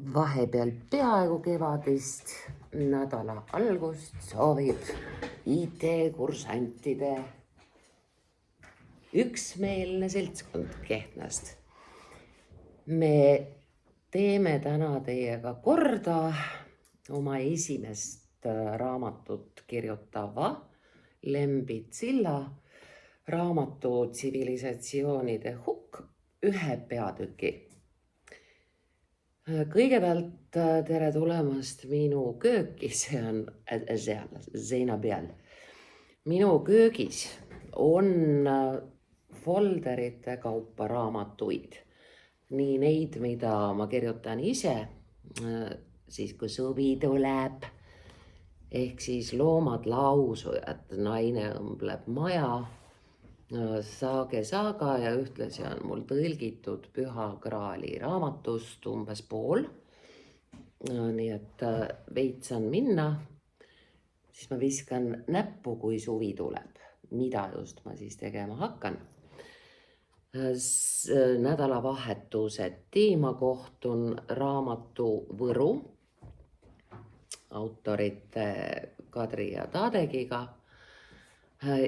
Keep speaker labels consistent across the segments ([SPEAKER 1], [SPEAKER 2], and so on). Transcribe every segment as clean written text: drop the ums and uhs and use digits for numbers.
[SPEAKER 1] Vahepeal peaaegu kevadist nädala algust soovib IT-kursantide üksmeelne seltskond Kehtnast. Me teeme täna teiega korda oma esimest raamatut kirjutava Lembit Silla raamatu Tsivilisatsioonide hukk ühe peatüki. Kõigepealt tere tulemast minu kööki, see on seal seina peal. Minu köögis on folderite kaupa raamatuid. Nii neid, mida ma kirjutan ise, siis kui suvi tuleb, ehk siis loomad lausujad, naine õmbleb maja, Saage saaga ja ühtlasi on mul tõlgitud Püha Graali raamatust umbes pool. Nii et veits on minna, siis ma viskan näppu, kui suvi tuleb. Mida just ma siis tegema hakkan? Nädalavahetuseti ma kohtun raamatu Võru autorite Kadri ja Tadegiga.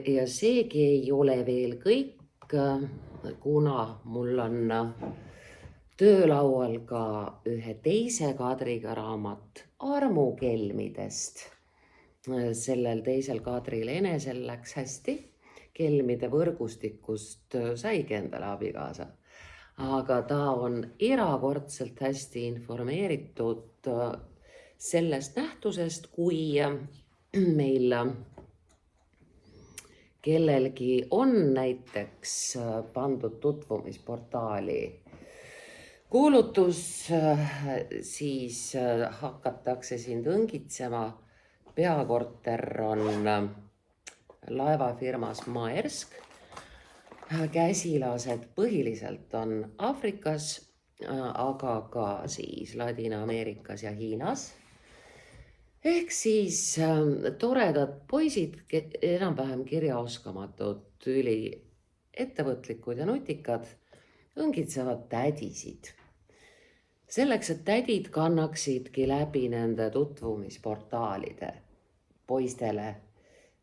[SPEAKER 1] Ja seegi ei ole veel kõik, kuna mul on töölaual ka ühe teise Kadriga raamat armukelmidest. Sellel teisel Kadril enesel läks hästi, kelmide võrgustikust saigi endale abikaasa. Aga ta on erakordselt hästi informeeritud sellest nähtusest, kui meil kellelgi on näiteks pandud tutvumisportaali kuulutus, siis hakatakse sind õngitsema. Peakorter on laevafirmas Maersk. Käsilased põhiliselt on Aafrikas, aga ka siis Ladina-Ameerikas ja Hiinas. Ehk siis toredad poisid, enam-vähem kirjaoskamatud, üli ettevõtlikud ja nutikad, õngitsevad tädisid. Selleks, et tädid kannaksidki läbi nende tutvumisportaalide poistele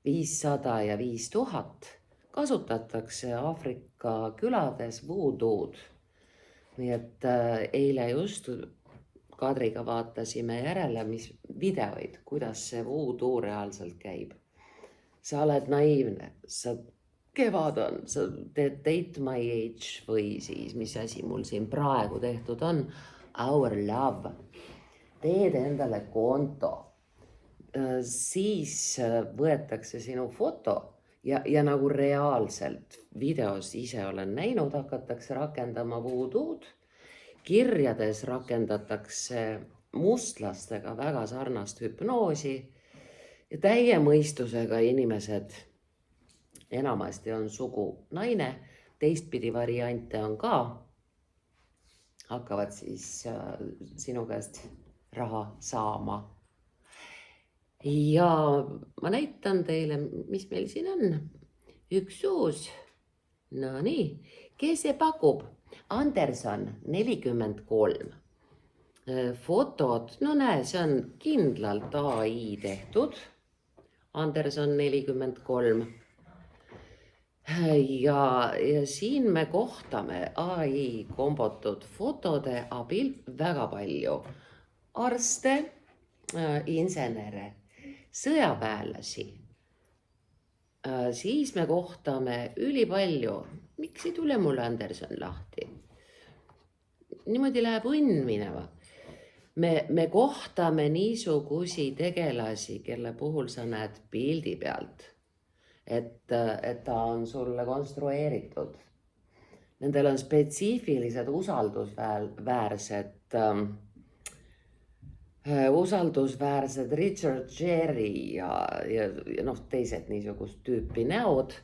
[SPEAKER 1] 500 ja 5000, kasutatakse Aafrika külades voodoo'd. Nii et eile just Kadriga vaatasime järele, mis videoid, kuidas see voodoo reaalselt käib. Sa oled naiivne, kevad on, sa teed Date My Age või siis, mis asi mul siin praegu tehtud on, Our Love. Teed endale konto, siis võetakse sinu foto ja nagu reaalselt videos ise olen näinud, hakatakse rakendama voodoo'd. Kirjades rakendatakse mustlastega väga sarnast hüpnoosi ja täie mõistusega inimesed, enamasti on sugu naine, teistpidi variante on ka, hakkavad siis sinu käest raha saama. Ja ma näitan teile, mis meil siin on. Üks uus, no nii, kes see pakub? Anderson 43. Fotod, no näe, see on kindlalt AI tehtud. Anderson 43. Ja siin me kohtame AI kombotud fotode abil väga palju arste, insenere, sõjaväelasi. Siis me kohtame ülipalju. Miks ei tule mul Anderson lahti? Niimoodi läheb õnn minema. Me kohtame niisugusi tegelasi, kelle puhul sa näed pildi pealt, et ta on sulle konstrueeritud. Nendel on spetsiifilised usaldusväärsed Richard Gere ja teised niisugust tüüpi näod.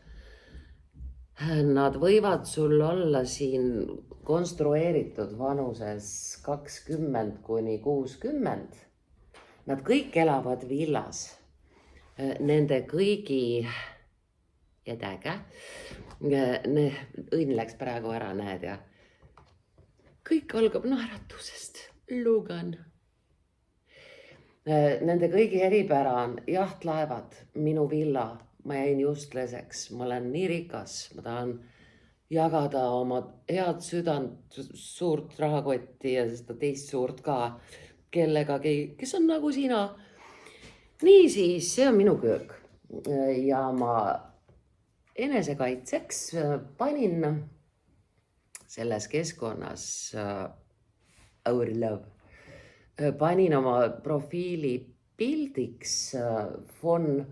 [SPEAKER 1] Nad võivad sul olla siin konstrueeritud vanuses 20 kuni 60. Nad kõik elavad villas. Nende kõigi, jätäge, õnn läks praegu ära, näed ja kõik algab naeratusest. Lugan. Nende kõigi eripära on jahtlaevad, minu villa, ma jäin just leseks, ma olen nii rikas, ma tahan jagada oma head südant, suurt rahakotti ja seda teist suurt ka kellegagi, kes on nagu sina. Niisiis, see on minu köök ja ma enesekaitseks panin selles keskkonnas our love. Panin oma profiili pildiks von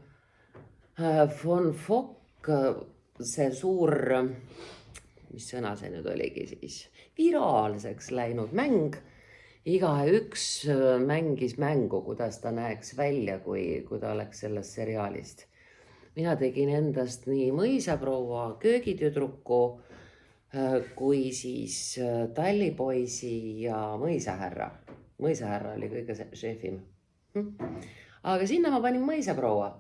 [SPEAKER 1] Fock, see suur, mis sõna see nüüd oligi siis, viraalseks läinud mäng. Igaüks mängis mängu, kuidas ta näeks välja, kui ta oleks sellest seriaalist. Mina tegin endast nii mõisaproua köögitüdruku kui siis tallipoisi ja mõisahärra. Mõisahärra oli kõige šefim. Aga sinna ma panin mõisaproua.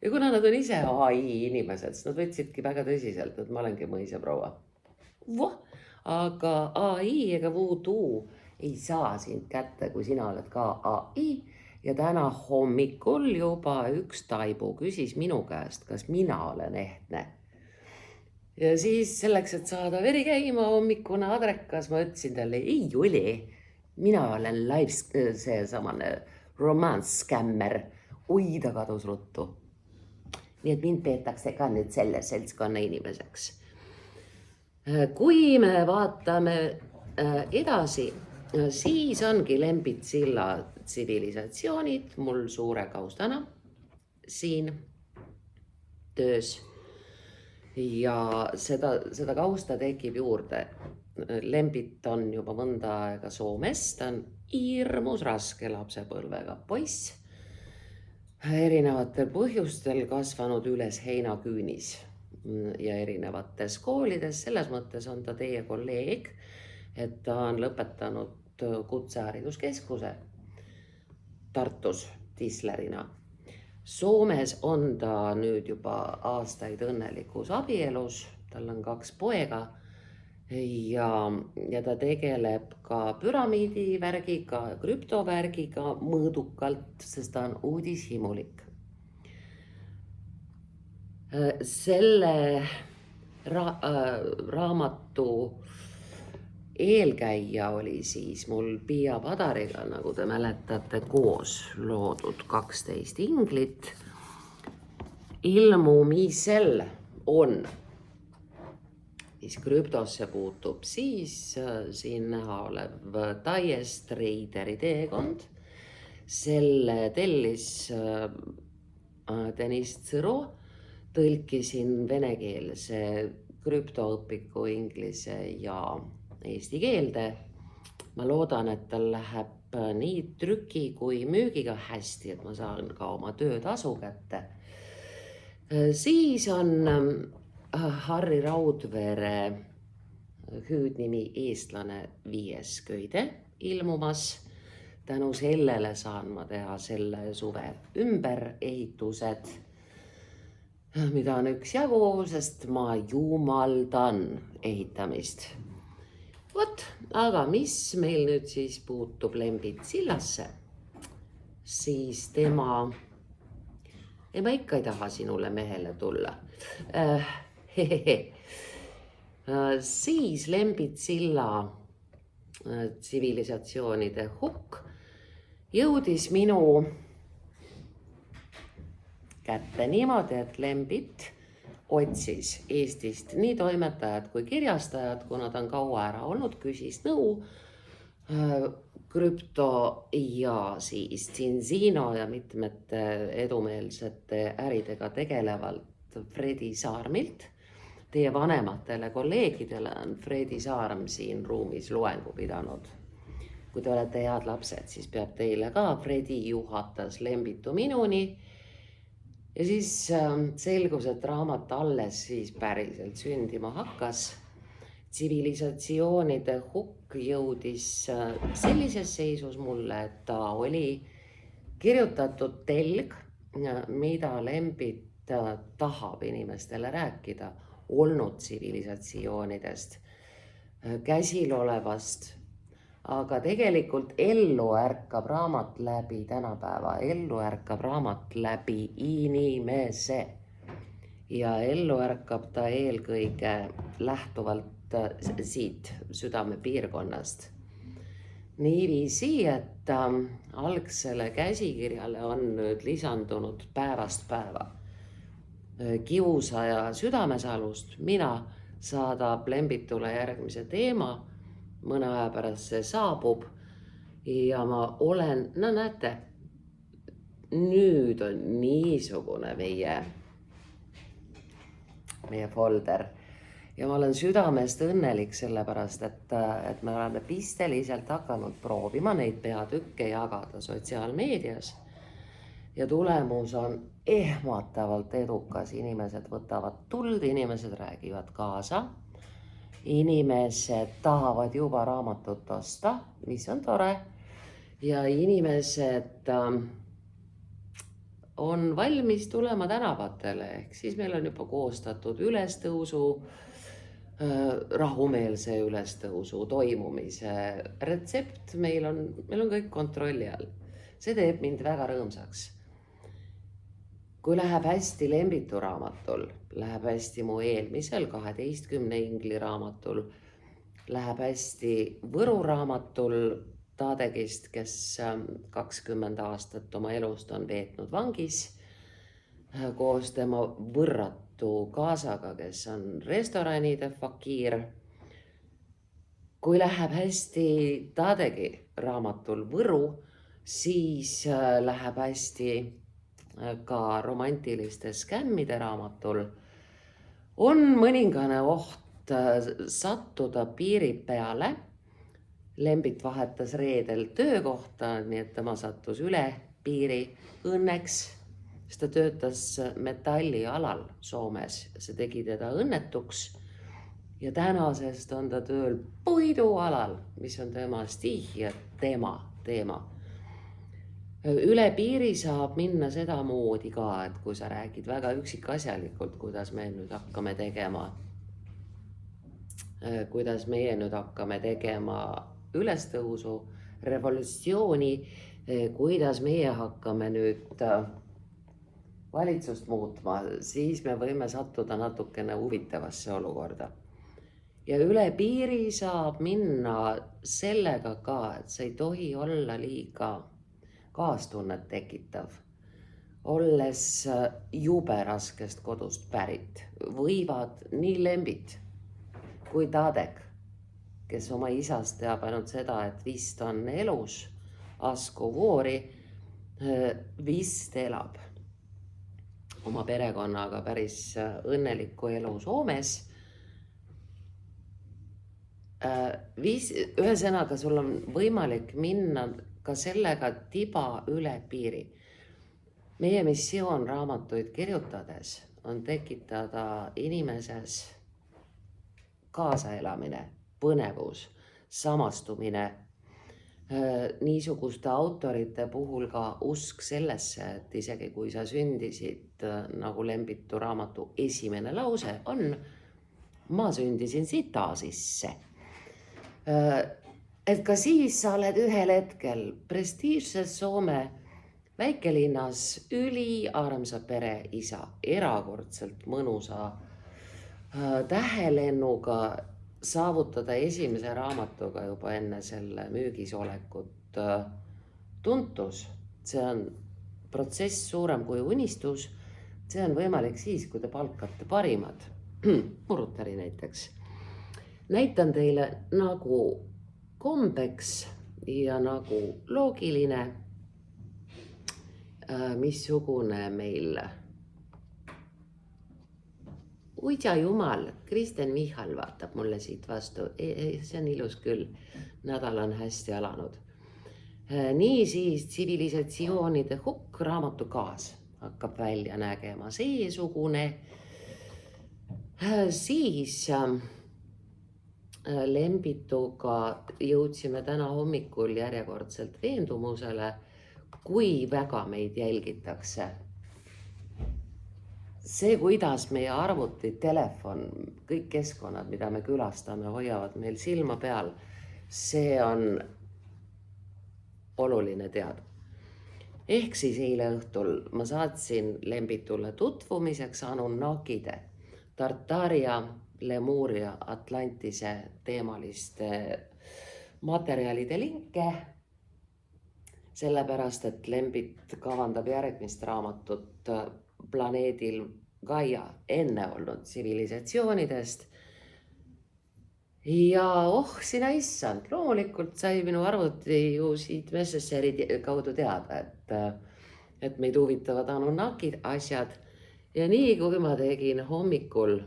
[SPEAKER 1] Ja kuna nad on ise AI inimesed, siis nad võtsidki väga tõsiselt, et ma olengi mõisaproua. Aga AI ega voodoo ei saa sind kätte, kui sina oled ka AI. Ja täna hommikul juba üks taibu küsis minu käest, kas mina olen ehtne. Ja siis selleks, et saada veri käima hommikune adrekas, ma ütlesin talle, ei ole. Mina olen see samane romance-skämmer. Oi, ta kadus ruttu. Nii et mind peetakse ka nüüd selle seltskonna inimeseks. Kui me vaatame edasi, siis ongi Lembitzilla tsivilisatsioonid mul suure kaustana siin töös. Ja seda kausta tekib juurde. Lembit on juba mõnda aega Soomes, ta on hirmus raske lapsepõlvega poiss. Erinevatel põhjustel kasvanud üles heinaküünis ja erinevates koolides. Selles mõttes on ta teie kolleeg, et ta on lõpetanud kutsehariduskeskuse Tartus Tislerina. Soomes on ta nüüd juba aastaid õnnelikus abielus, tal on 2 poega ja ta tegeleb ka püramiidivärgiga, krüptovärgiga mõõdukalt, sest ta on uudishimulik. Selle raamatu eelkäija oli siis mul Pia Padariga, nagu te mäletate, koos loodud 12 inglit. Ilmumisel on, mis krüptosse puutub, siis siin näha olev Diest Reideri teekond. Selle tellis Deniss Tsõro, tõlkisin venekeelse krüptoõpiku inglise ja eesti keelde. Ma loodan, et tal läheb nii trüki kui müügiga hästi, et ma saan ka oma töötasu kätte. Siis on Harri Raudvere hüüdnimi Eestlane 5. köide ilmumas. Tänu sellele saan ma teha selle suve ümberehitused, mida on üksjagu, sest ma jumaldan ehitamist. Aga mis meil nüüd siis puutub Lembitsillasse, siis tema, ma ikka ei taha sinule mehele tulla. Siis Lembitsilla tsivilisatsioonide hukk jõudis minu kätte niimoodi, et Lembit otsis Eestist nii toimetajad kui kirjastajad, kuna ta on kaua ära olnud, küsis nõu krüpto ja siis Zinzino ja mitmete edumeelsete äridega tegelevalt Fredi Saarmilt. Teie vanematele kolleegidele on Fredi Saarm siin ruumis loengu pidanud. Kui te olete head lapsed, siis peab teile ka Fredi juhatas Lembitu minuni. Ja siis selgus, et raamat alles siis päriselt sündima hakkas. Tsivilisatsioonide hukk jõudis sellises seisus mulle, et ta oli kirjutatud telg, mida Lembit tahab inimestele rääkida olnud tsivilisatsioonidest, käsil olevast aga tegelikult ellu ärkab raamat läbi tänapäeva, ellu ärkab raamat läbi inimese. Ja ellu ärkab ta eelkõige lähtuvalt siit südame piirkonnast. Niiviisi, et algsele käsikirjale on nüüd lisandunud päevast päeva kiusaja südamesalust. Mina saadab Lembitule järgmise teema, mõne aja pärast see saabub ja ma olen, no näete, nüüd on niisugune meie folder. Ja ma olen südamest õnnelik sellepärast, et me oleme pisteliselt hakanud proovima neid peatükke jagada sotsiaalmeedias. Ja tulemus on ehmatavalt edukas. Inimesed võtavad tuld, inimesed räägivad kaasa. Inimesed tahavad juba raamatut osta, mis on tore. Ja inimesed on valmis tulema tänavatele. Ehk siis meil on juba koostatud ülestõusu, rahumeelse ülestõusu toimumise retsept. Meil on kõik kontrolli all. See teeb mind väga rõõmsaks. Kui läheb hästi Lembitu raamatul, läheb hästi mu eelmisel 12 ingli raamatul, läheb hästi Võru raamatul Tadegist, kes 20 aastat oma elust on veetnud vangis koos tema võrratu kaasaga, kes on restoranide fakiir. Kui läheb hästi Tadegi raamatul Võru, siis läheb hästi ka romantiliste skämmide raamatul. On mõningane oht sattuda piiri peale. Lembit vahetas reedel töökohta, nii et tema sattus üle piiri õnneks. Sest ta töötas metallialal Soomes. See tegi teda õnnetuks. Ja tänasest on ta tööl puidualal, mis on tema stih ja tema teema. Üle piiri saab minna seda moodi ka, et kui sa räägid väga üksikasjalikult, kuidas me nüüd hakkame tegema ülestõusu, revolutsiooni, kuidas meie hakkame nüüd valitsust muutma, siis me võime sattuda natukene huvitavasse olukorda. Ja üle piiri saab minna sellega ka, et sa ei tohi olla liiga kaastunnet tekitav. Olles jube raskest kodust pärit, võivad nii Lembit kui Tadek, kes oma isast teab ainult seda, et vist on elus, Asko Voori, vist elab oma perekonnaga päris õnnelikku elu Soomes. Ühesõnaga, sul on võimalik minna ka sellega tiba üle piiri. Meie missioon raamatuid kirjutades on tekitada inimeses kaasaelamine, põnevus, samastumine. Niisuguste autorite puhul ka usk sellesse, et isegi kui sa sündisid, nagu Lembitu raamatu esimene lause on, ma sündisin sita sisse. Et ka siis sa oled ühel hetkel prestiižses Soome väikelinnas üliarmsa pere isa, erakordselt mõnusa tähelennuga saavutada esimese raamatuga juba enne selle müügisolekut tuntus. See on protsess suurem kui unistus. See on võimalik siis, kui te palkate parimad. Murutari näiteks. Näitan teile nagu kombeks ja nagu loogiline, missugune meil uidja jumal, Kristen Michal vaatab mulle siit vastu. See on ilus küll. Nädal on hästi alanud. Niisiis tsivilisatsioonide hukk raamatu kaas hakkab välja nägema seesugune. Siis Lembituga jõudsime täna hommikul järjekordselt veendumusele, kui väga meid jälgitakse. See, kuidas meie arvutid, telefon, kõik keskkonnad, mida me külastame, hoiavad meil silma peal. see on oluline teada. Ehk siis eile õhtul ma saatsin Lembitule tutvumiseks Anunnakide, Tartaria, Lemuria, Atlantise teemaliste materjalide linke, sellepärast et Lembit kavandab järgmist raamatut planeedil Gaia enne olnud tsivilisatsioonidest. Ja sina issand, loomulikult sai minu arvuti ju siit Messengeri kaudu teada, et meid huvitavad Anunnakid asjad. Ja nii kui ma tegin hommikul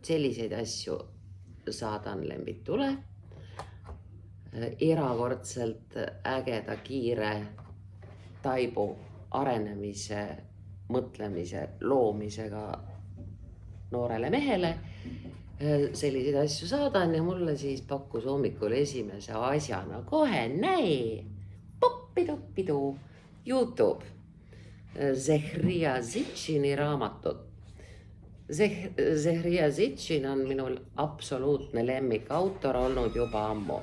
[SPEAKER 1] selliseid asju saadan Lembitule, erakordselt ägeda, kiire taibu arenemise, mõtlemise, loomisega noorele mehele selliseid asju saadan ja mulle siis pakkus hommikul esimese asjana kohe näe, poppidu, YouTube, Zehrija Sitchini raamatut. Zehrija Sitchin on minul absoluutne lemmikautor olnud juba ammu.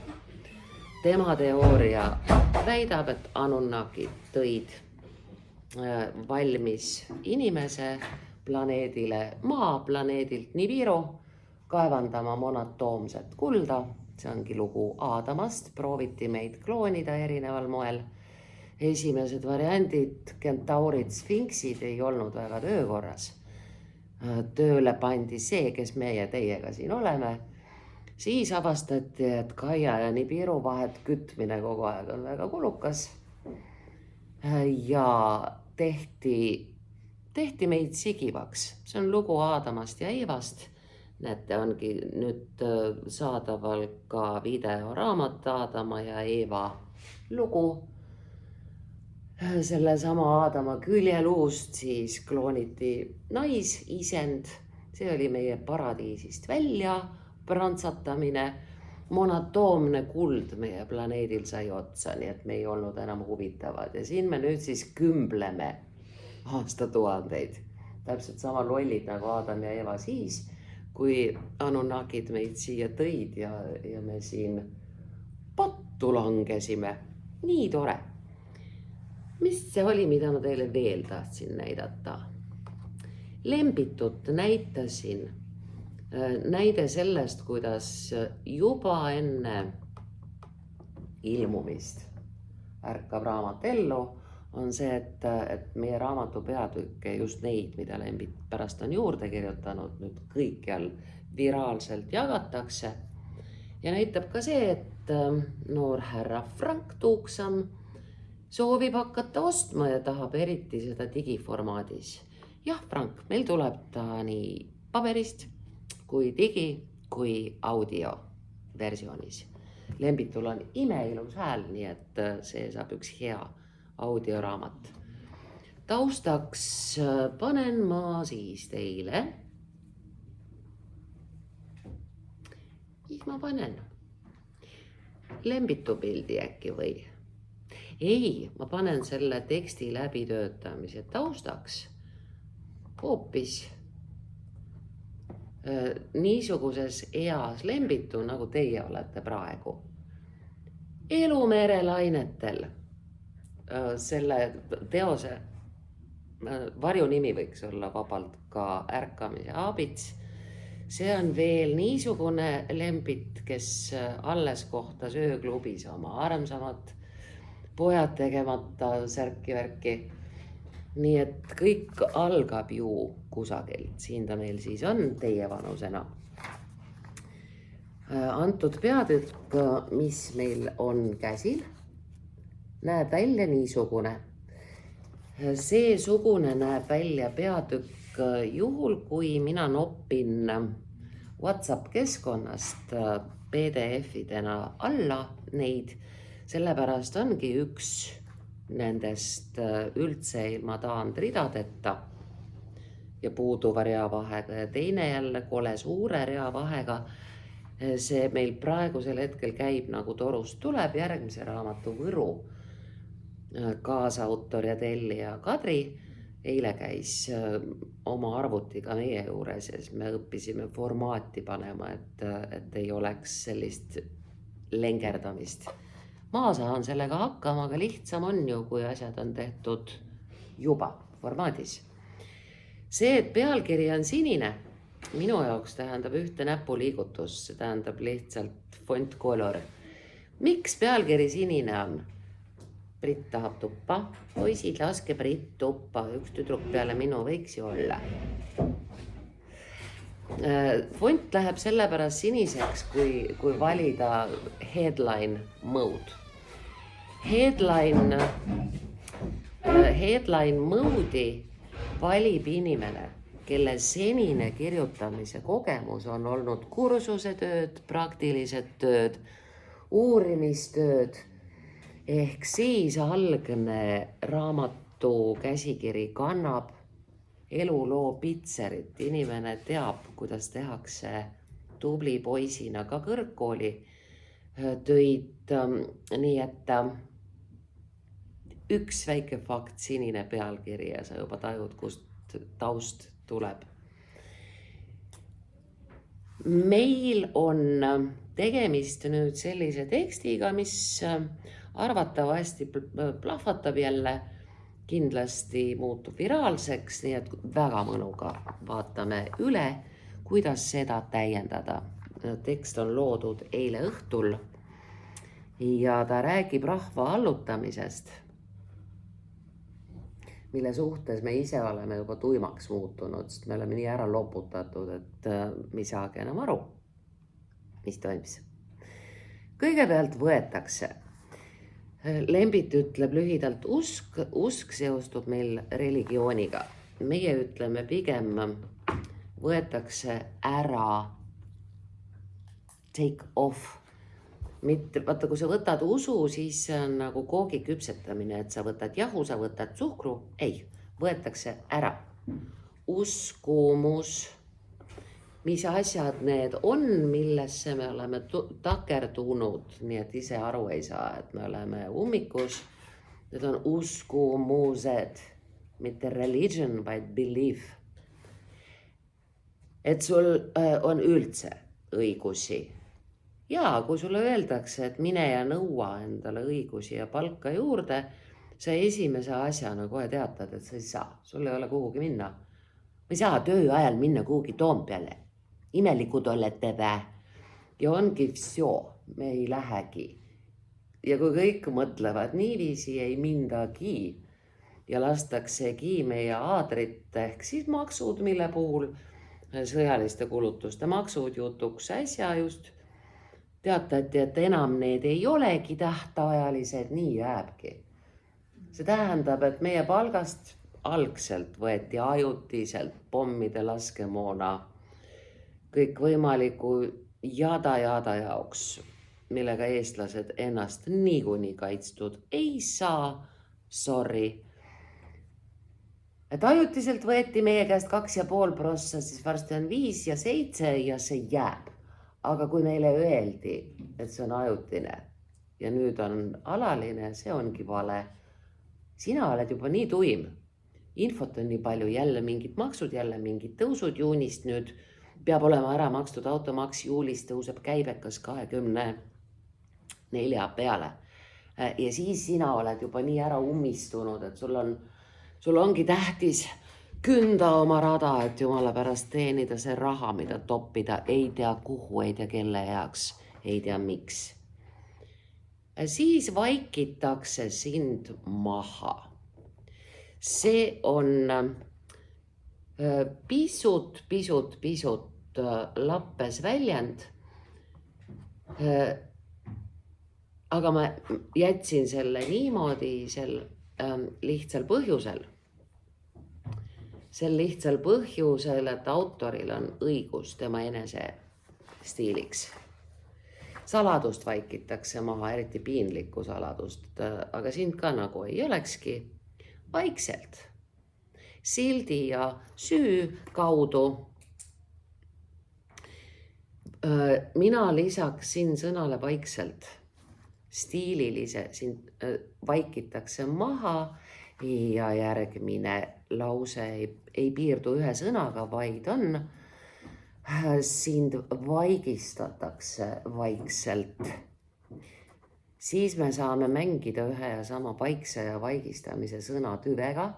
[SPEAKER 1] Tema teooria väidab, et Anunnakid tõid valmis inimese planeedile, maaplaneedilt Nibiru kaevandama monatoomset kulda. See ongi lugu Aadamast, prooviti meid kloonida erineval moel. Esimesed variandid, kentaurid, sfinksid ei olnud väga töökorras. Tööle pandi see, kes meie teiega siin oleme. Siis avastati, et Gaia ja Nibiru vahet kütmine kogu aeg on väga kulukas. Ja tehti meid sigivaks. See on lugu Aadamast ja Eevast. Näete, ongi nüüd saadaval ka videoraamat Aadama ja Eeva lugu. Selle sama Aadama küljeluust siis klooniti naisisend. See oli meie paradiisist välja prantsatamine. Monatoomne kuld meie planeedil sai otsa, nii et me ei olnud enam huvitavad. Ja siin me nüüd siis kümbleme aastatuhandeid. Täpselt sama lollid nagu Aadam ja Eeva siis, kui Anunnakid meid siia tõid ja me siin pattu langesime. Nii tore. Mis see oli, mida ma teile veel tahtsin näidata? Lembitut näitasin. Näide sellest, kuidas juba enne ilmumist ärkab raamat ellu, on see, et meie raamatu peatükke, just neid, mida Lembit pärast on juurde kirjutanud, nüüd kõikjal viraalselt jagatakse. Ja näitab ka see, et noor härra Frank Tuuksam soovib hakata ostma ja tahab eriti seda digiformaadis. Jah, Frank, meil tuleb ta nii paberist kui digi, kui audio versioonis. Lembitul on imeilus hääl, nii et see saab üks hea audioraamat. Taustaks panen ma siis teile. Mis ma panen? Lembitu pildi äkki või? Ei, ma panen selle teksti läbitöötamise taustaks hoopis niisuguses eas Lembitu, nagu teie olete praegu. Elumerelainetel. Selle teose varjunimi võiks olla vabalt ka ärkamise abits. See on veel niisugune Lembit, kes alles kohtas ööklubis oma armsamat pojad tegemata särki-värki. Nii et kõik algab ju kusagilt. Siin ta meil siis on teie vanusena. Antud peatükk, mis meil on käsil, näeb välja niisugune. Seesugune näeb välja peatükk juhul, kui mina noppin WhatsApp keskkonnast PDF-idena alla neid. Sellepärast ongi üks nendest üldse ilma taandridadeta ja puuduva reavahega ja teine jälle kole suure reavahega. See meil praegusel hetkel käib nagu torust tuleb järgmise raamatu Võru kaasautor ja tellija Kadri eile käis oma arvutiga meie juures ja siis me õppisime formaati panema, et ei oleks sellist lengerdamist. Ma saan sellega hakkama, aga lihtsam on ju, kui asjad on tehtud juba formaadis. See, et pealkiri on sinine, minu jaoks tähendab ühte näpuliigutust, see tähendab lihtsalt font color. Miks pealkiri sinine on? Brit tahab tuppa. Poisid, laske Brit tuppa. Üks tüdruk peale minu võiks ju olla. Font läheb sellepärast siniseks, kui valida headline mode. Headline mode'i valib inimene, kelle senine kirjutamise kogemus on olnud kursuse tööd, praktilised tööd, uurimistööd, ehk siis algne raamatu käsikiri kannab eluloo pitserit. Inimene teab, kuidas tehakse tubli poisina ka kõrgkooli töid, nii et üks väike fakt, sinine pealkiri ja sa juba tajud, kust taust tuleb. Meil on tegemist nüüd sellise tekstiga, mis arvatavasti plahvatab jälle, kindlasti muutub viraalseks, nii et väga mõnuga vaatame üle, kuidas seda täiendada. Tekst on loodud eile õhtul ja ta räägib rahva allutamisest, mille suhtes me ise oleme juba tuimaks muutunud, sest me oleme nii ära loputatud, et me ei saagi enam aru, mis toimus. Kõigepealt võetakse. Lembit ütleb lühidalt usk seostub meil religiooniga. Meie ütleme pigem võetakse ära, take off. Mitte, vaata, kui sa võtad usu, siis see on nagu koogi küpsetamine, et sa võtad jahu, sa võtad suhkru. Ei, võetakse ära. Uskumus, mis asjad need on, millesse me oleme takerdunud, nii et ise aru ei saa, et me oleme ummikus. Need on uskumused, mitte religion, vaid belief. Et sul on üldse õigusi. Ja kui sulle öeldakse, et mine ja nõua endale õigusi ja palka juurde, sa esimese asjana kohe teatad, et sa ei saa, sul ei ole kuhugi minna. Me ei saa töö ajal minna kuhugi Toompeale. Imelikud olete vä. Ja ongi vsjo, me ei lähegi. Ja kui kõik mõtlevad niiviisi, ei mindagi ja lastaksegi meie aadrit ehk siis maksud, mille puhul sõjaliste kulutuste maksud jutuks äsja just teatati, et enam need ei olegi tähtajalised, nii jääbki. See tähendab, et meie palgast algselt võeti ajutiselt pommide laskemoona kõik võimaliku jada jaoks, millega eestlased ennast niikuinii kaitstud ei saa, sorry. Et ajutiselt võeti meie käest 2,5%, siis varsti on 5 ja 7 ja see jääb. Aga kui meile öeldi, et see on ajutine ja nüüd on alaline, see ongi vale. Sina oled juba nii tuim. Infot on nii palju, jälle mingid maksud, jälle mingid tõusud juunist nüüd. Peab olema ära makstud automaks, juulis tõuseb käibekas 24 peale. Ja siis sina oled juba nii ära ummistunud, et sul ongi tähtis künda oma rada, et jumala pärast teenida see raha, mida toppida, ei tea kuhu, ei tea kelle heaks, ei tea miks. Siis vaikitakse sind maha. See on pisut lappes väljend, aga ma jätsin selle niimoodi lihtsal põhjusel. Sel lihtsal põhjusel, et autoril on õigus tema enese stiiliks. Saladust vaikitakse maha, eriti piinlikku saladust, aga sind ka nagu ei olekski. Vaikselt, sildi ja süü kaudu. Mina lisaksin sõnale vaikselt, stiililise, sind vaikitakse maha Ja järgmine lause ei piirdu ühe sõnaga, vaid on sind vaigistatakse vaikselt. Siis me saame mängida ühe ja sama paikse ja vaigistamise sõna tüvega.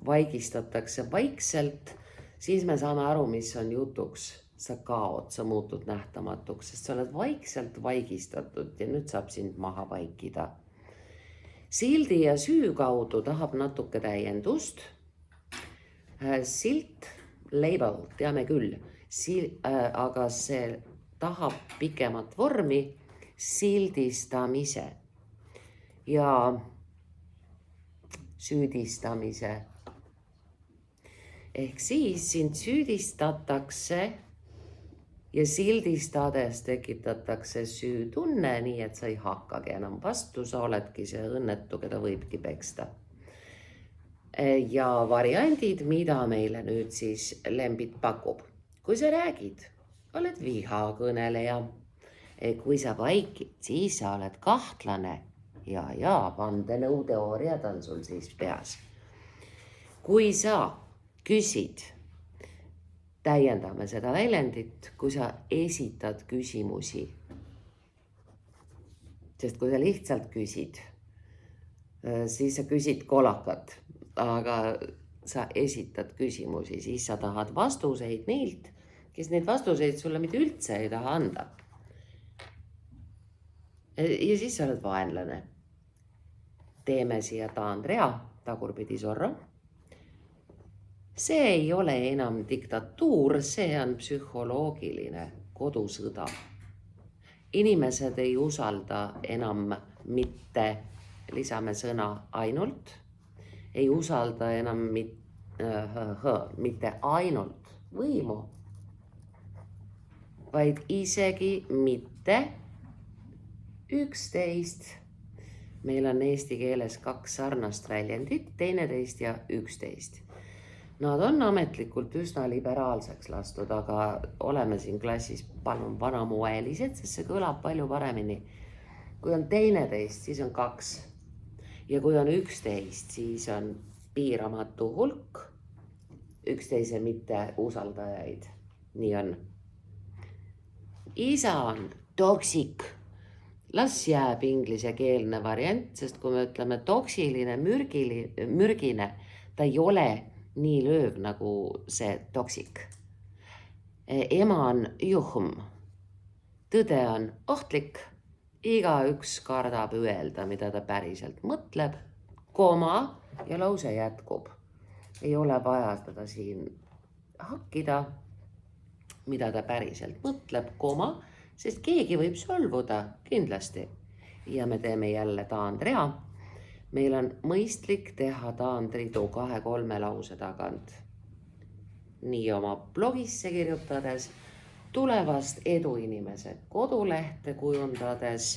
[SPEAKER 1] Vaigistatakse vaikselt, siis me saame aru, mis on jutuks. Sa kaod, sa muutud nähtamatuks, sest sa oled vaikselt vaigistatud ja nüüd saab sind maha vaikida. Sildi ja süü kaudu tahab natuke täiendust. Silt, label, teame küll, aga see tahab pikemat vormi, sildistamise ja süüdistamise. Ehk siis sind süüdistatakse ja sildistades tekitatakse süütunne, nii et sa ei hakkagi enam vastu, sa oledki see õnnetu, keda võibki peksta. Ja variandid, mida meile nüüd siis Lembit pakub. Kui sa räägid, oled vihakõneleja. Kui sa vaikid, siis sa oled kahtlane. Ja, vandenõuteooriad on sul siis peas. Kui sa küsid, täiendame seda väljendit, kui sa esitad küsimusi. Sest kui sa lihtsalt küsid, siis sa küsid kolakat, aga sa esitad küsimusi, siis sa tahad vastuseid neilt, kes neid vastuseid sulle mitte üldse ei taha anda. Ja siis sa oled vaenlane. Teeme siia taandrea, tagurpidi Zorro. See ei ole enam diktatuur, see on psühholoogiline kodusõda. Inimesed ei usalda enam mitte, lisame sõna ainult, ei usalda enam mitte ainult võimu, vaid isegi mitte 11. Meil on eesti keeles 2 sarnast väljendit, 12 ja 11. Nad on ametlikult üsna liberaalseks lastud, aga oleme siin klassis palun vanamoelised, sest see kõlab palju paremini. Kui on 12, siis on 2. Ja kui on 11, siis on piiramatu hulk 11 mitte usaldajaid. Nii on. Isa on toksik. Las jääb inglisekeelne variant, sest kui me ütleme toksiline, mürgine, ta ei ole nii lööv nagu see toksik. Ema on juhm. Tõde on ohtlik. Igaüks kardab öelda, mida ta päriselt mõtleb, koma ja lause jätkub. Ei ole vaja teda siin hakkida, mida ta päriselt mõtleb, koma, sest keegi võib solvuda kindlasti. Ja me teeme jälle taandrea. Meil on mõistlik teha taandridu 2-3 lause tagant. Nii oma blogisse kirjutades, tulevast eduinimese kodulehte kujundades,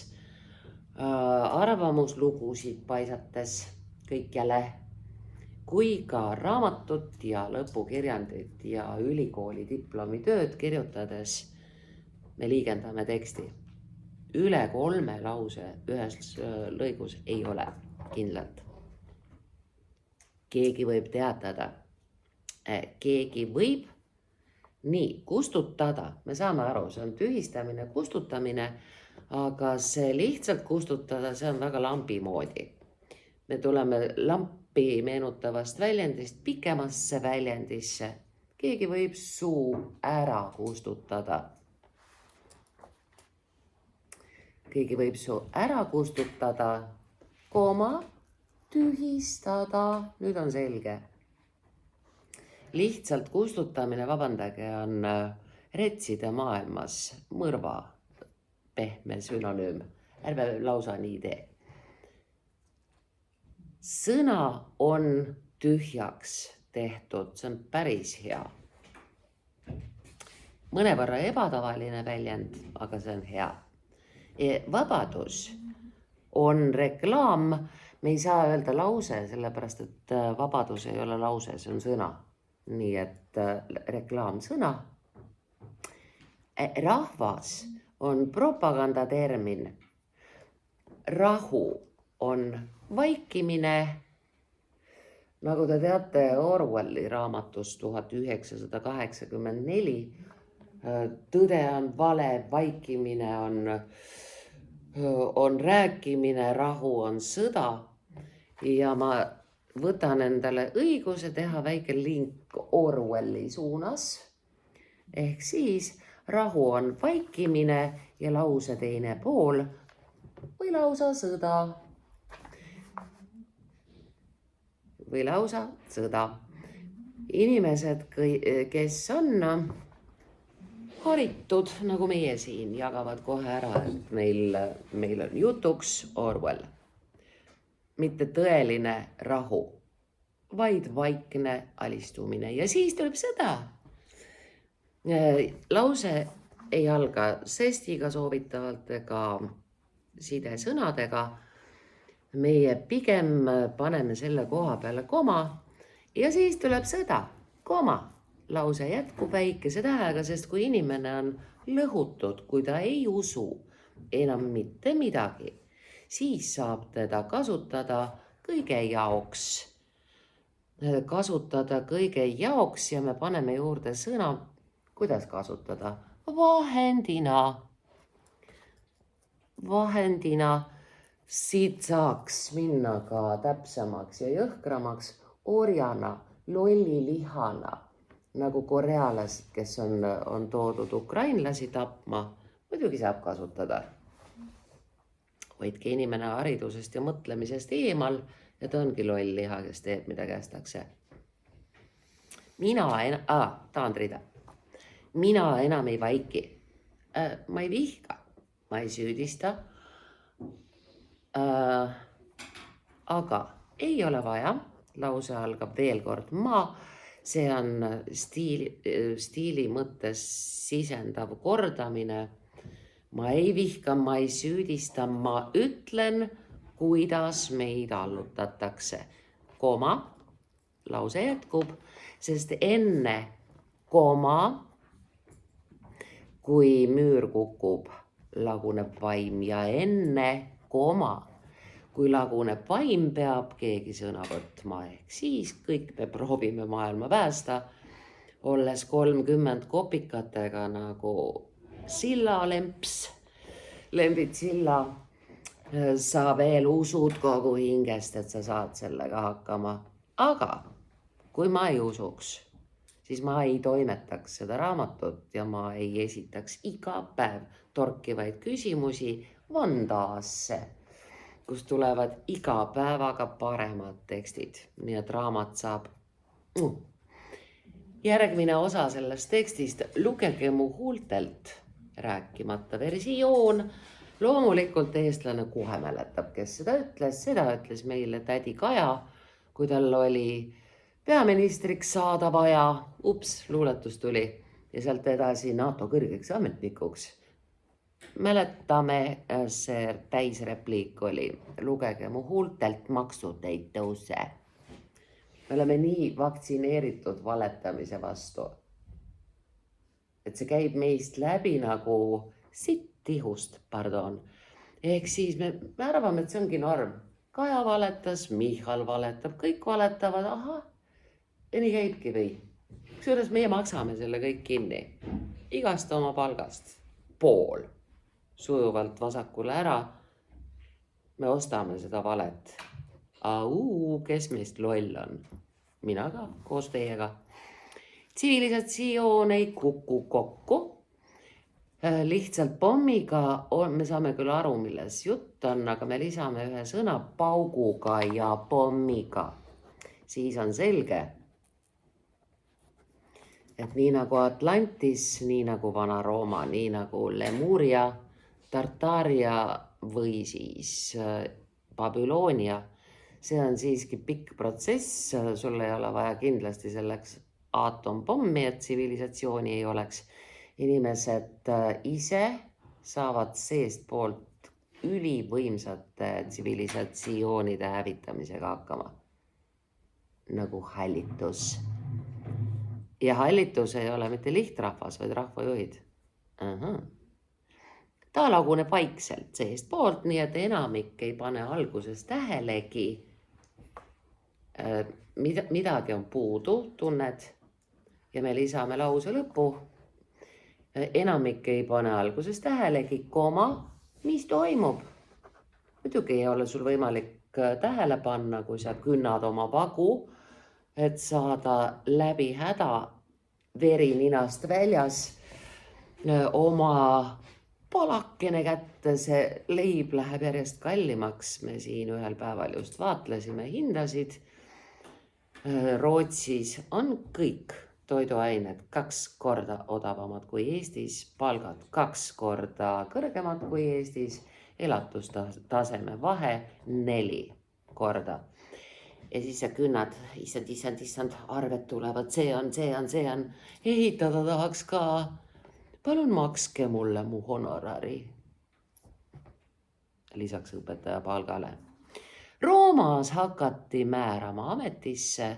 [SPEAKER 1] arvamuslugusid paisates kõikjale, kui ka raamatut ja lõpukirjandit ja ülikooli diplomitööd kirjutades me liigendame teksti. Üle 3 lause ühes lõigus ei ole. Kindlalt. Keegi võib teatada. Keegi võib nii kustutada. Me saame aru, see on tühistamine, kustutamine, aga see lihtsalt kustutada, see on väga lambi moodi. Me tuleme lampi meenutavast väljendist pikemasse väljendisse. Keegi võib suu ära kustutada. Keegi võib suu ära kustutada. Koma, tühistada, nüüd on selge. Lihtsalt kustutamine, vabandage, on retside maailmas mõrva pehme sünonüüm. Ärme lausa nii tee. Sõna on tühjaks tehtud, see on päris hea. Mõnevõrra ebatavaline väljend, aga see on hea. Vabadus on reklaam, me ei saa öelda lause, sellepärast et vabadus ei ole lause, see on sõna. Nii et reklaamsõna. Rahvas on propagandatermin. Rahu on vaikimine. Nagu te teate Orwelli raamatust 1984, tõde on vale, vaikimine on rääkimine, rahu on sõda. Ja ma võtan endale õiguse teha väike link Orwelli suunas. Ehk siis rahu on vaikimine ja lause teine pool või lausa sõda. Või lausa sõda. Inimesed, kes on haritud, nagu meie siin, jagavad kohe ära, et meil on jutuks Orwell. Mitte tõeline rahu, vaid vaikne alistumine. Ja siis tuleb sõda. Lause ei alga sestiga soovitavalt ega sidesõnadega. Meie pigem paneme selle koha peale koma ja siis tuleb sõda, koma. Lause jätkub väikese tähega, sest kui inimene on lõhutud, kui ta ei usu enam mitte midagi, siis saab teda kasutada kõige jaoks. Ja me paneme juurde sõna, kuidas kasutada? Vahendina. Siit saaks minna ka täpsemaks ja jõhkramaks orjana, lollilihana, nagu korealased, kes on toodud ukrainlasi tapma, muidugi saab kasutada. Hoidke inimene haridusest ja mõtlemisest eemal ja ta ongi loll liha, kes teeb, mida kästakse. Mina enam ei vaiki. Ma ei vihka, ma ei süüdista. Aga ei ole vaja, lause algab veel kord ma, see on stiili mõttes sisendav kordamine. Ma ei vihka, ma ei süüdista, ma ütlen, kuidas meid allutatakse. Koma, lause jätkub, sest enne koma, kui müür kukub, laguneb vaim ja enne koma, kui laguneb vaim, peab keegi sõna võtma, ehk siis kõik me proovime maailma päästa, olles 30 kopikatega nagu lembid silla, sa veel usud kogu hingest, et sa saad sellega hakkama. Aga kui ma ei usuks, siis ma ei toimetaks seda raamatut ja ma ei esitaks iga päev torkivaid küsimusi Vandaasse, kus tulevad iga päevaga paremad tekstid, nii et raamat saab. Järgmine osa sellest tekstist, lugege mu huultelt, rääkimata versioon. Loomulikult eestlane kohe mäletab, kes seda ütles meile tädi Kaja, kui tal oli peaministriks saada vaja. Luuletus tuli ja sealt edasi NATO kõrgeks ametnikuks. Mäletame, see täisrepliik oli, lugege mu huultelt, maksud ei tõuse. Me oleme nii vaktsineeritud valetamise vastu, et see käib meist läbi nagu sitt tihust, pardon. Ehk siis me arvame, et see ongi norm. Kaja valetas, Michal valetab, kõik valetavad, ja nii käibki või. Kusjuures meie maksame selle kõik kinni. Igast oma palgast. Pool. Sujuvalt vasakule ära. Me ostame seda valet. Kes meist loll on? Mina ka, koos teiega. Tsivilisatsioon ei kuku kokku. Lihtsalt pommiga me saame küll aru, milles jutt on, aga me lisame ühe sõna pauguga ja pommiga. Siis on selge, et nii nagu Atlantis, nii nagu Vana-Rooma, nii nagu Lemuria, Tartaaria või siis Babyloonia, see on siiski pikk protsess, sul ei ole vaja kindlasti selleks aatompommi, et tsivilisatsiooni ei oleks. Inimesed ise saavad seest poolt ülivõimsate tsivilisatsioonide hävitamisega hakkama. Nagu hallitus. Ja hallitus ei ole mitte lihtrahvas, vaid rahvajuhid. Ta laguneb vaikselt seest poolt, nii et enamik ei pane alguses tähelegi, midagi on puudu, tunned, ja me lisame lause lõppu. Enamik ei pane alguses tähelegi, koma, mis toimub. Muidugi ei ole sul võimalik tähele panna, kui sa künnad oma vagu, et saada läbi häda veri ninast väljas oma palakene kätte, see leib läheb järjest kallimaks. Me siin ühel päeval just vaatlesime hindasid. Rootsis on kõik toiduained 2 korda odavamad kui Eestis, palgad 2 korda kõrgemad kui Eestis, elatustaseme vahe 4 korda. Ja siis sa künnad, issand, arved tulevad, see on, ehitada tahaks ka. Palun makske mulle mu honorari. Lisaks õpetaja palgale. Roomas hakati määrama ametisse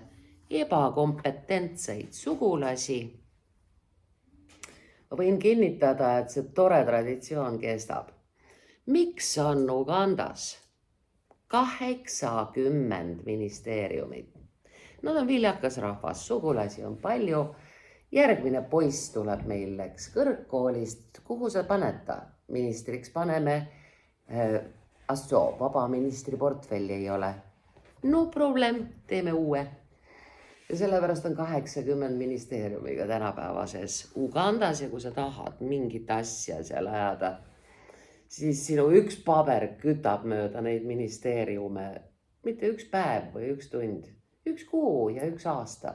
[SPEAKER 1] ebakompetentseid sugulasi. Ma võin kinnitada, et see tore traditsioon kestab. Miks on Ugandas 80 ministeeriumit? Nad on viljakas rahvas, sugulasi on palju. Järgmine poiss tuleb meil läks kõrgkoolist. Kuhu sa paned ta? Ministriks paneme. Vaba ministri portfelli ei ole. No problem, teeme uue. Ja sellepärast on 80 ministeeriumiga tänapäevases Ugandas ja kui sa tahad mingit asja seal ajada, siis sinu üks paber kütab mööda neid ministeeriume. Mitte üks päev või üks tund, üks kuu ja üks aasta.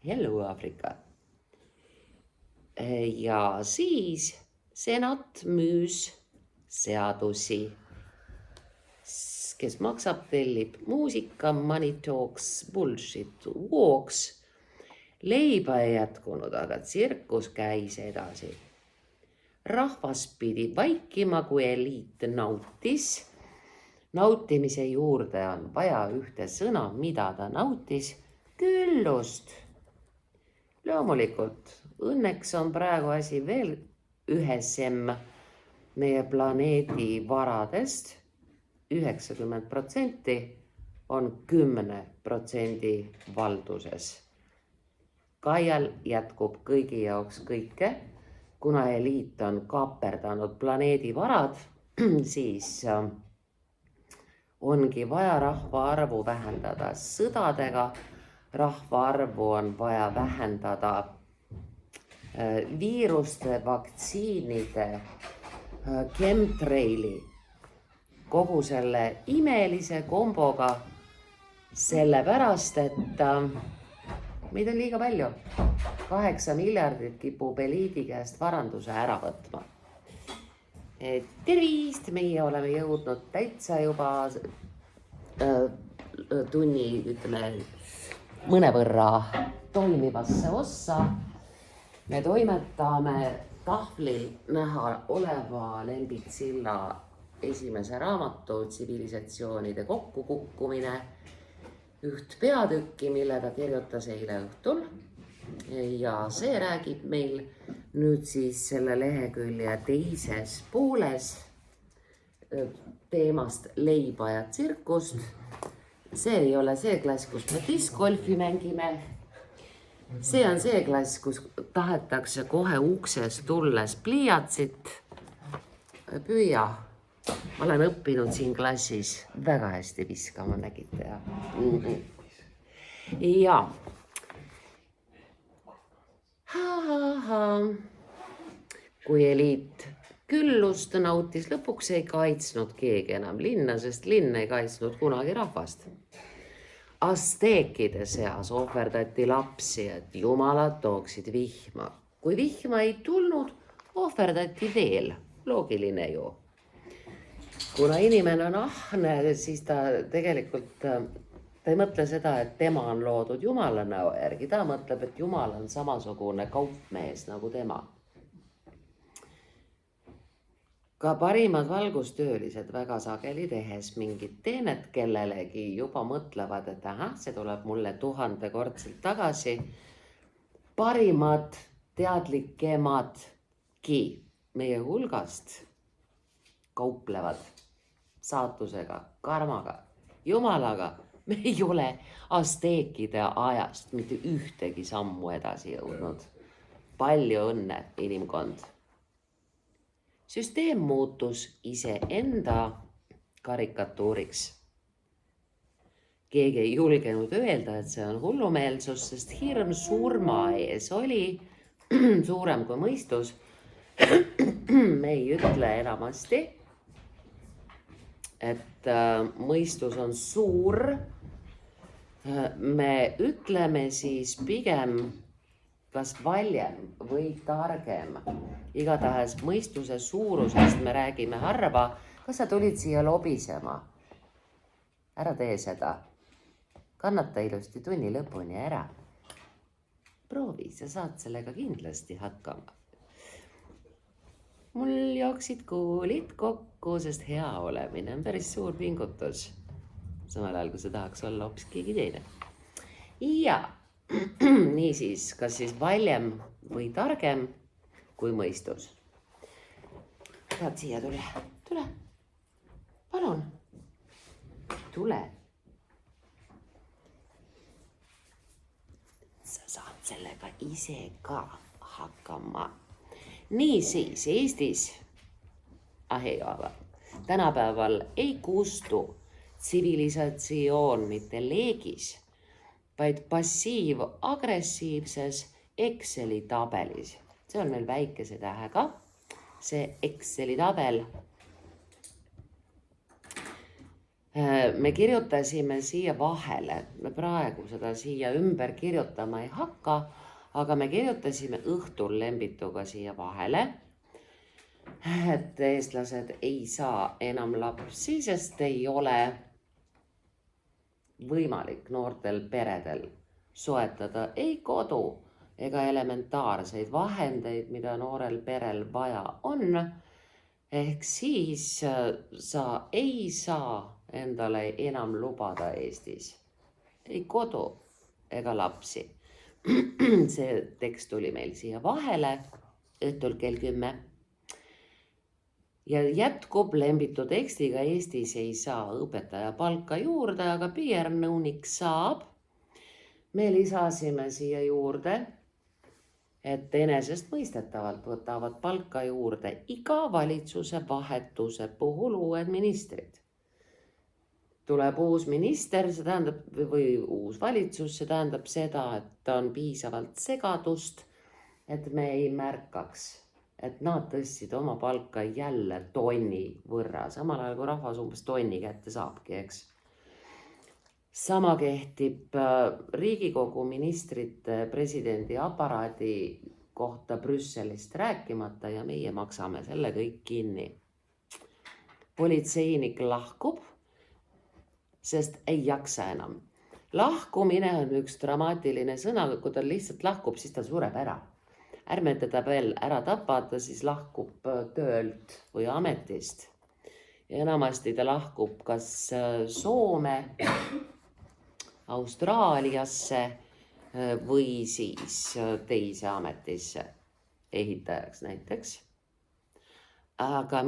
[SPEAKER 1] Hello, Afrika. Ja siis senat müüs seadusi. Kes maksab, tellib muusika, money talks, bullshit walks. Leiba ei jätkunud, aga tsirkus käis edasi. Rahvas pidi vaikima, kui eliit nautis. Nautimise juurde on vaja ühte sõna, mida ta nautis. Küllust. Loomulikult, õnneks on praegu asi veel ühesem. Meie planeedi varadest 90% on 10% valduses. Kaial jätkub kõigi jaoks kõike. Kuna eliit on kaaperdanud planeedi varad, siis ongi vaja rahvaarvu vähendada sõdadega. Rahvaarvu on vaja vähendada viiruste, vaktsiinide, chemtraili, kogu selle imelise komboga, sellepärast, et meid on liiga palju. 8 miljardit kipub eliidi käest varanduse ära võtma. Tervist, meie oleme jõudnud täitsa juba tunni, ütleme, mõnevõrra toimivasse ossa. Me toimetame tahvlil näha oleva Lembit Silla esimese raamatu Tsivilisatsioonide kokkukukkumine. Üht peatükki, mille ta kirjutas eile õhtul. Ja see räägib meil nüüd siis selle lehekülje teises pooles teemast leiba ja tsirkust. See ei ole see klass, kus me discgolfi mängime. See on see klass, kus tahetakse kohe uksest tulles pliiatsit. Püüa. Ma olen õppinud siin klassis väga hästi viskama, nägite ja. Ja. Kui eliit küllust nautis, lõpuks ei kaitsnud keegi enam linna, sest linn ei kaitsnud kunagi rahvast. Azteekide seas ohverdati lapsi, et jumalad tooksid vihma. Kui vihma ei tulnud, ohverdati veel. Loogiline ju. Kuna inimene on ahne, siis ta tegelikult ta ei mõtle seda, et tema on loodud Jumala näo järgi. Ta mõtleb, et Jumal on samasugune kaupmees nagu tema. Ka parimad valgustöölised väga sageli tehes mingit teenet kellelegi juba mõtlevad, et see tuleb mulle 1000-kordselt tagasi. Parimad teadlikemadki meie hulgast kauplevad saatusega, karmaga, Jumalaga, Me ei ole asteekide ajast mitte ühtegi sammu edasi jõudnud. Palju õnne, inimkond. Süsteem muutus iseenda karikatuuriks. Keegi ei julgenud öelda, et see on hullumeelsus, sest hirm surma ees oli suurem kui mõistus. Me ei ütle enamasti, et mõistus on suur. Me ütleme siis pigem kas valjem või targem. Igatahes mõistuse suurusest me räägime harva. Kas sa tulid siia lobisema? Ära tee seda. Kannata ilusti tunni lõpuni ära. Proovi, sa saad sellega kindlasti hakkama. Mul jooksid kuulid kokku, sest hea olemine on päris suur pingutus. Samal ajal, kui sa tahaks olla hoopis keegi teine. Ja niisiis, kas siis valjem või targem kui mõistus? Saad siia tule. Tule. Palun. Tule. Sa saad sellega ise ka hakkama. Niisiis, Eestis tänapäeval ei kustu tsivilisatsioon mitte leegis, vaid passiiv-agressiivses Exceli tabelis. See on meil väikese tähega, see Exceli tabel. Me kirjutasime siia vahele, me praegu seda siia ümber kirjutama ei hakka, aga me kirjutasime õhtul Lembituga siia vahele, et eestlased ei saa enam lapsi, sest ei ole võimalik noortel peredel soetada ei kodu ega elementaarseid vahendeid, mida noorel perel vaja on. Ehk siis sa ei saa endale enam lubada Eestis ei kodu ega lapsi. See tekst tuli meil siia vahele õhtul kell 10. Ja jätkub Lembitu tekstiga. Eestis ei saa õpetaja palka juurde, aga PR-nõunik saab. Me lisasime siia juurde, et enesest mõistetavalt võtavad palka juurde iga valitsuse vahetuse puhul uued ministrid. Tuleb uus minister, see tähendab, või uus valitsus, see tähendab seda, et on piisavalt segadust, et me ei märkaks, et nad tõstsid oma palka jälle tonni võrra, samal ajal kui rahvas umbes tonni kätte saabki, eks. Sama kehtib Riigikogu ministrite presidendi aparaadi kohta Brüsselist rääkimata ja meie maksame selle kõik kinni. Politseinik lahkub, sest ei jaksa enam. Lahkumine on üks dramaatiline sõna, kui ta lihtsalt lahkub, siis ta sureb ära. Ärme teda veel ära tapata, siis lahkub töölt või ametist. Ja enamasti ta lahkub kas Soome, Austraaliasse või siis teise ametisse, ehitajaks näiteks. Aga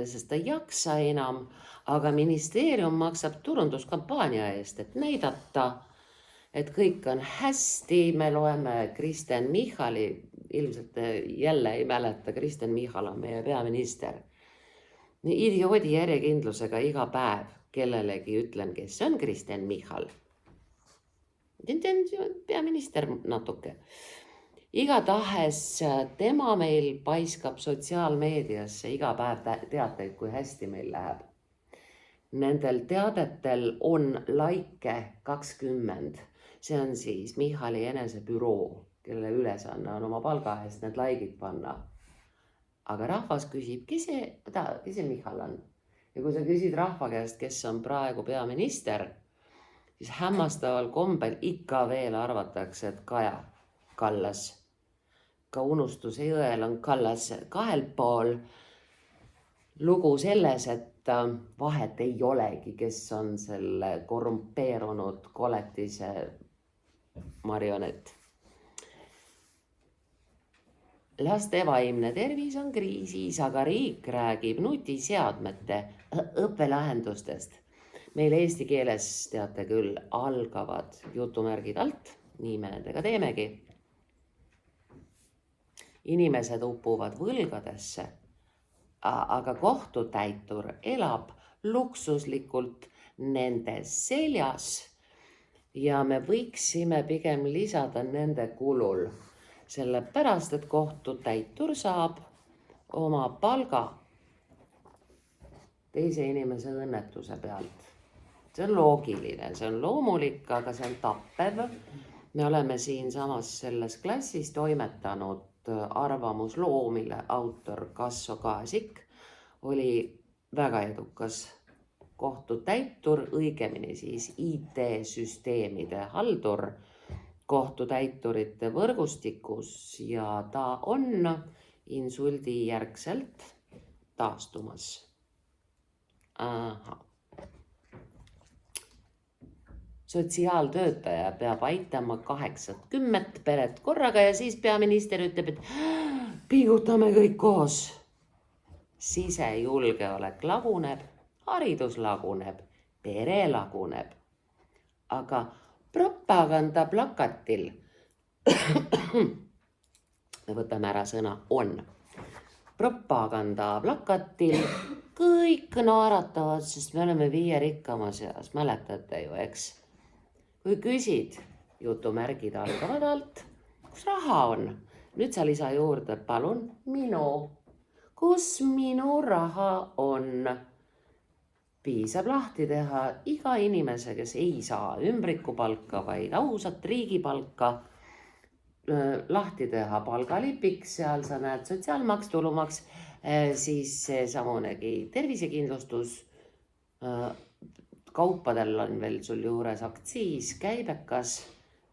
[SPEAKER 1] sest ta ei jaksa enam, aga ministeerium maksab turunduskampaania eest, et näidata, et kõik on hästi. Me loeme Kristen Michali, ilmselt jälle ei mäleta, Kristen Michal on meie peaminister. Idioodi järjekindlusega iga päev kellelegi ütlen, kes on Kristen Michal. Peaminister natuke. Igatahes tema meil paiskab sotsiaalmeediasse iga päev teateid, kui hästi meil läheb. Nendel teadetel on laike 20. See on siis Michali enese büroo, kelle ülesanne on oma palga eest need laikid panna. Aga rahvas küsib, kes see Michal on? Ja kui sa küsid rahva käest, kes on praegu peaminister, siis hämmastaval kombel ikka veel arvatakse, et Kaja Kallas. Ka unustuse jõel on Kallas kahel pool. Lugu selles, et vahet ei olegi, kes on selle korrumpeerunud koletise marionett. Laste vaimne tervis on kriisis, aga riik räägib nutiseadmete õppelahendustest. Meil eesti keeles, teate küll, algavad jutumärgid alt, nii me nendega teemegi. Inimesed upuvad võlgadesse, aga kohtutäitur elab luksuslikult nende seljas ja me võiksime pigem lisada nende kulul, sellepärast et kohtutäitur saab oma palga teise inimese õnnetuse pealt. See on loogiline, see on loomulik, aga see on tappev. Me oleme siinsamas selles klassis toimetanud arvamusloo, mille autor Kasso Kaasik oli väga edukas kohtutäitur, õigemini siis IT-süsteemide haldur kohtutäiturite võrgustikus ja ta on insuldi järgselt taastumas. Aha. Sotsiaaltöötaja peab aitama 80 peret korraga ja siis peaminister ütleb, et pingutame kõik koos. Sisejulgeolek laguneb, haridus laguneb, pere laguneb. Aga propagandaplakatil, me võtame ära sõna on, propagandaplakatil kõik naeratavad, sest me oleme 5 rikkama seas, mäletate ju, eks? Kui küsid, jutumärgid algavad alt, kus raha on? Nüüd sa lisa juurde, palun, minu. Kus minu raha on? Piisab lahti teha iga inimese, kes ei saa ümbrikupalka, vaid ausat riigipalka, lahti teha palgalipiks, seal sa näed sotsiaalmaks, tulumaks, siis samunegi tervisekindlustus, kaupadel on veel sul juures aktsiis, käibekas,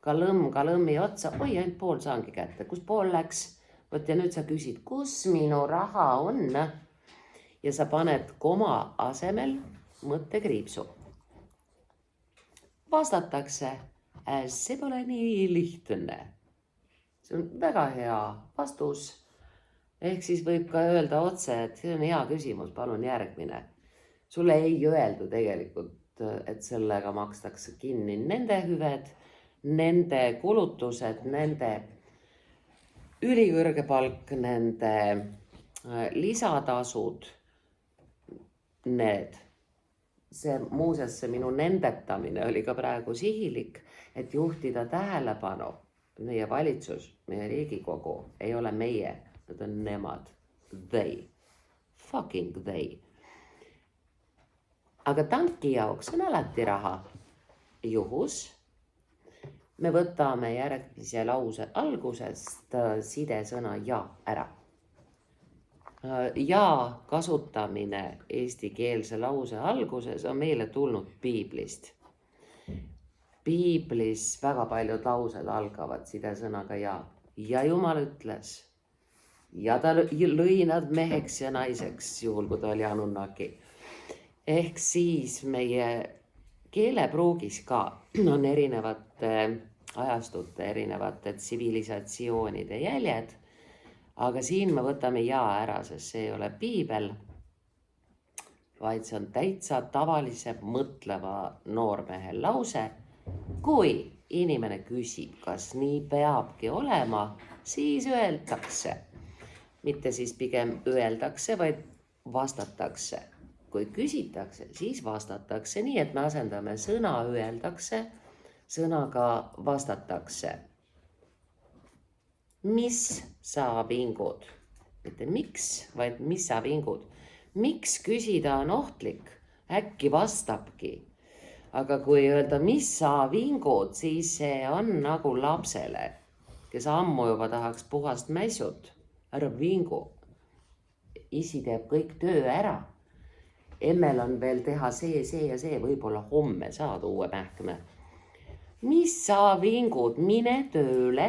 [SPEAKER 1] kalõmmi otsa, oi, ainult pool saangi kätte, kus pool läks? Võt ja nüüd sa küsid, kus minu raha on? Ja sa paned koma asemel mõttekriipsu. Vastatakse, see pole nii lihtne. See on väga hea vastus. Ehk siis võib ka öelda otse, et see on hea küsimus, palun järgmine. Sulle ei öeldu tegelikult, et sellega makstakse kinni nende hüved, nende kulutused, nende ülikõrge palk, nende lisatasud, need. Muuseas, see minu nendetamine oli ka praegu sihilik, et juhtida tähelepanu. Meie valitsus, meie Riigikogu ei ole meie, need on nemad. They. Fucking they. Aga tanki jaoks on alati raha. Juhus me võtame järgmise lause algusest sidesõna ja ära. Ja kasutamine eestikeelse lause alguses on meile tulnud piiblist. Piiblis väga paljud laused algavad sidesõnaga ja. Ja Jumal ütles. Ja ta lõi nad meheks ja naiseks, juhul kui ta oli Anunnaki. Ehk siis meie keelepruugis ka on erinevate ajastute, erinevate tsivilisatsioonide jäljed, aga siin me võtame ja ära, sest see ei ole piibel, vaid see on täitsa tavalise mõtleva noormehe lause. Kui inimene küsib, kas nii peabki olema, siis öeldakse. Mitte siis pigem öeldakse, vaid vastatakse. Kui küsitakse, siis vastatakse nii, et me asendame sõna öeldakse, sõnaga vastatakse. Mis sa vingud? Mitte miks, vaid mis sa vingud. Miks küsida on ohtlik? Äkki vastabki. Aga kui öelda, mis sa vingud, siis see on nagu lapsele, kes ammu juba tahaks puhast mässut. Ära vingu. Isi teeb kõik töö ära. Emmel on veel teha see ja see, võib-olla homme saad uue mähkme. Mis sa vingud, mine tööle,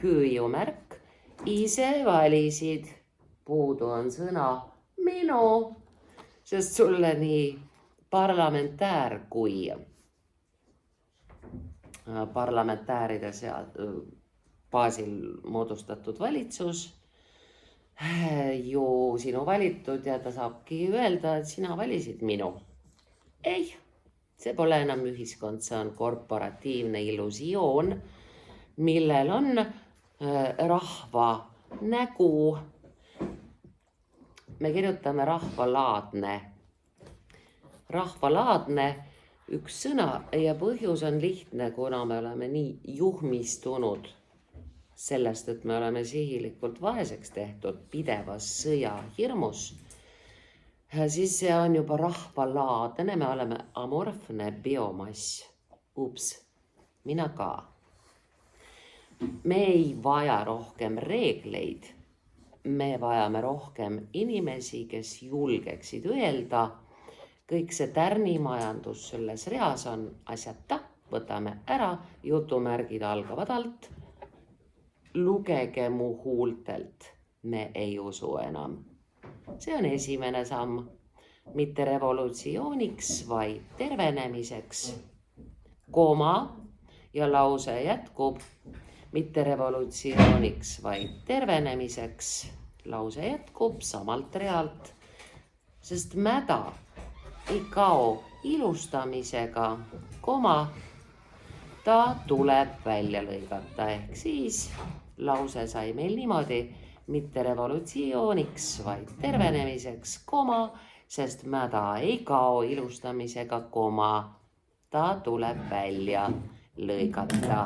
[SPEAKER 1] hüüjumärk, ise valisid. Puudu on sõna minu, sest sulle nii parlamentäär kui parlamentääride baasil moodustatud valitsus ju sinu valitud ja ta saabki öelda, et sina valisid minu. Ei, See pole enam ühiskond, see on korporatiivne illusioon, millel on rahva nägu. Me kirjutame rahvalaadne. Rahvalaadne, üks sõna ja põhjus on lihtne, kuna me oleme nii juhmistunud sellest, et me oleme sihilikult vaeseks tehtud pidevas sõjahirmus. Siis see on juba rahvalaadne, me oleme amorfne biomass. Ups, mina ka. Me ei vaja rohkem reegleid. Me vajame rohkem inimesi, kes julgeksid öelda, kõik see tärnimajandus selles reas on asjata, võtame ära, jutumärgid algavad alt. Lugege mu huultelt, me ei usu enam. See on esimene samm, mitte revolutsiooniks, vaid tervenemiseks. Koma ja lause jätkub, mitte revolutsiooniks, vaid tervenemiseks. Lause jätkub samalt realt, sest mäda ei kao ilustamisega, koma, ta tuleb välja lõigata, ehk siis lause sai meil niimoodi, mitte revolutsiooniks, vaid tervenemiseks, koma, sest mäda ei kao ilustamisega, koma, ta tuleb välja lõigata.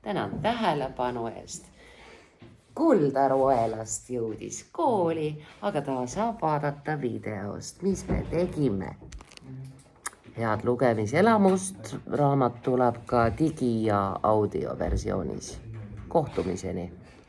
[SPEAKER 1] Tänan tähelepanu eest. Kuldaru Oelast jõudis kooli, aga ta saab vaadata videost, mis me tegime. Head lugemiselamust, raamat tuleb ka digi- ja audioversioonis. Kohtumiseni!